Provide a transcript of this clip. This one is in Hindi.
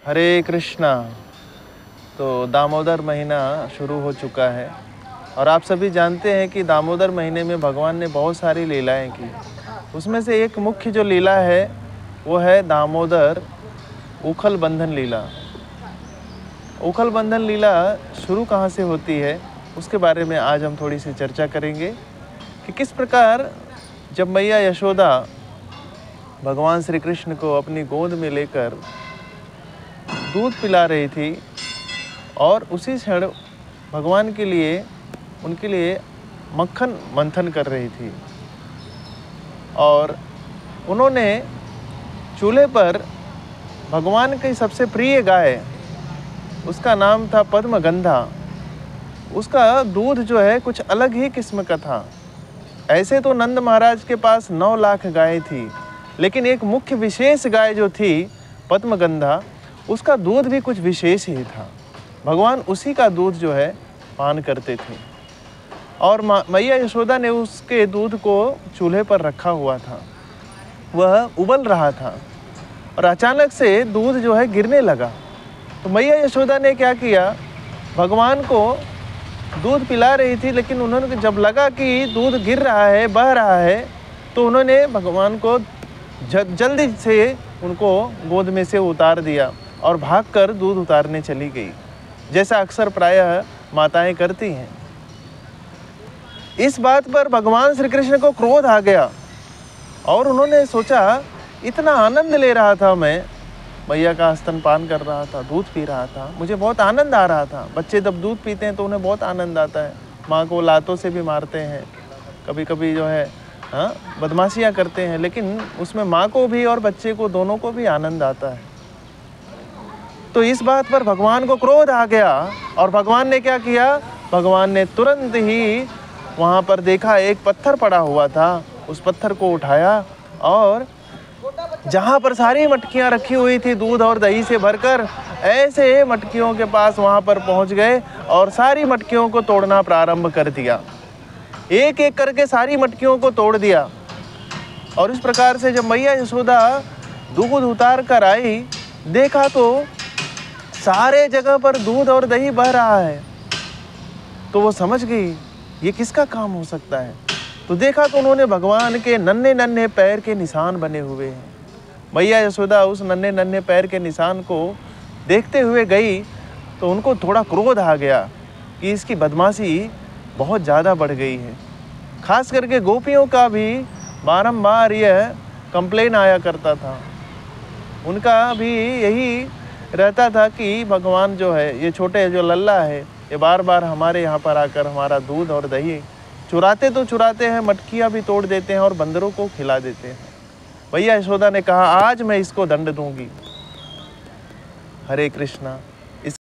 हरे कृष्णा। तो दामोदर महीना शुरू हो चुका है और आप सभी जानते हैं कि दामोदर महीने में भगवान ने बहुत सारी लीलाएं की। उसमें से एक मुख्य जो लीला है वो है दामोदर उखल बंधन लीला। उखल बंधन लीला शुरू कहाँ से होती है उसके बारे में आज हम थोड़ी सी चर्चा करेंगे कि किस प्रकार जब मैया यशोदा भगवान श्री कृष्ण को अपनी गोद में लेकर दूध पिला रही थी और उसी क्षण भगवान के लिए उनके लिए मक्खन मंथन कर रही थी और उन्होंने चूल्हे पर भगवान की सबसे प्रिय गाय, उसका नाम था पद्मगंधा, उसका दूध जो है कुछ अलग ही किस्म का था। ऐसे तो नंद महाराज के पास 9 लाख गायें थी, लेकिन एक मुख्य विशेष गाय जो थी पद्मगंधा, उसका दूध भी कुछ विशेष ही था। भगवान उसी का दूध जो है पान करते थे और मैया यशोदा ने उसके दूध को चूल्हे पर रखा हुआ था। वह उबल रहा था और अचानक से दूध जो है गिरने लगा। तो मैया यशोदा ने क्या किया, भगवान को दूध पिला रही थी, लेकिन उन्होंने जब लगा कि दूध गिर रहा है, बह रहा है, तो उन्होंने भगवान को जल्दी से उनको गोद में से उतार दिया और भागकर दूध उतारने चली गई, जैसा अक्सर प्रायः माताएं करती हैं। इस बात पर भगवान श्री कृष्ण को क्रोध आ गया और उन्होंने सोचा, इतना आनंद ले रहा था मैं, मैया का स्तनपान कर रहा था, दूध पी रहा था, मुझे बहुत आनंद आ रहा था। बच्चे जब दूध पीते हैं तो उन्हें बहुत आनंद आता है। माँ को लातों से भी मारते हैं, कभी कभी जो है बदमाशियाँ करते हैं, लेकिन उसमें माँ को भी और बच्चे को दोनों को भी आनंद आता है। तो इस बात पर भगवान को क्रोध आ गया और भगवान ने क्या किया, भगवान ने तुरंत ही वहाँ पर देखा एक पत्थर पड़ा हुआ था, उस पत्थर को उठाया और जहाँ पर सारी मटकियाँ रखी हुई थी दूध और दही से भरकर, ऐसे मटकियों के पास वहाँ पर पहुँच गए और सारी मटकियों को तोड़ना प्रारंभ कर दिया। एक एक करके सारी मटकियों को तोड़ दिया और इस प्रकार से जब मैया यशोदा दूध उतार कर आई, देखा तो सारे जगह पर दूध और दही बह रहा है। तो वो समझ गई ये किसका काम हो सकता है। तो देखा तो उन्होंने भगवान के नन्हे नन्हे पैर के निशान बने हुए हैं। मैया यशोदा उस नन्हे नन्हे पैर के निशान को देखते हुए गई तो उनको थोड़ा क्रोध आ गया कि इसकी बदमाशी बहुत ज़्यादा बढ़ गई है। खास करके गोपियों का भी बारंबार यह कंप्लेन आया करता था, उनका भी यही रहता था कि भगवान जो है, ये छोटे जो लल्ला है, ये बार बार हमारे यहाँ पर आकर हमारा दूध और दही चुराते तो चुराते हैं, मटकियाँ भी तोड़ देते हैं और बंदरों को खिला देते हैं। मैया यशोदा ने कहा, आज मैं इसको दंड दूंगी। हरे कृष्णा।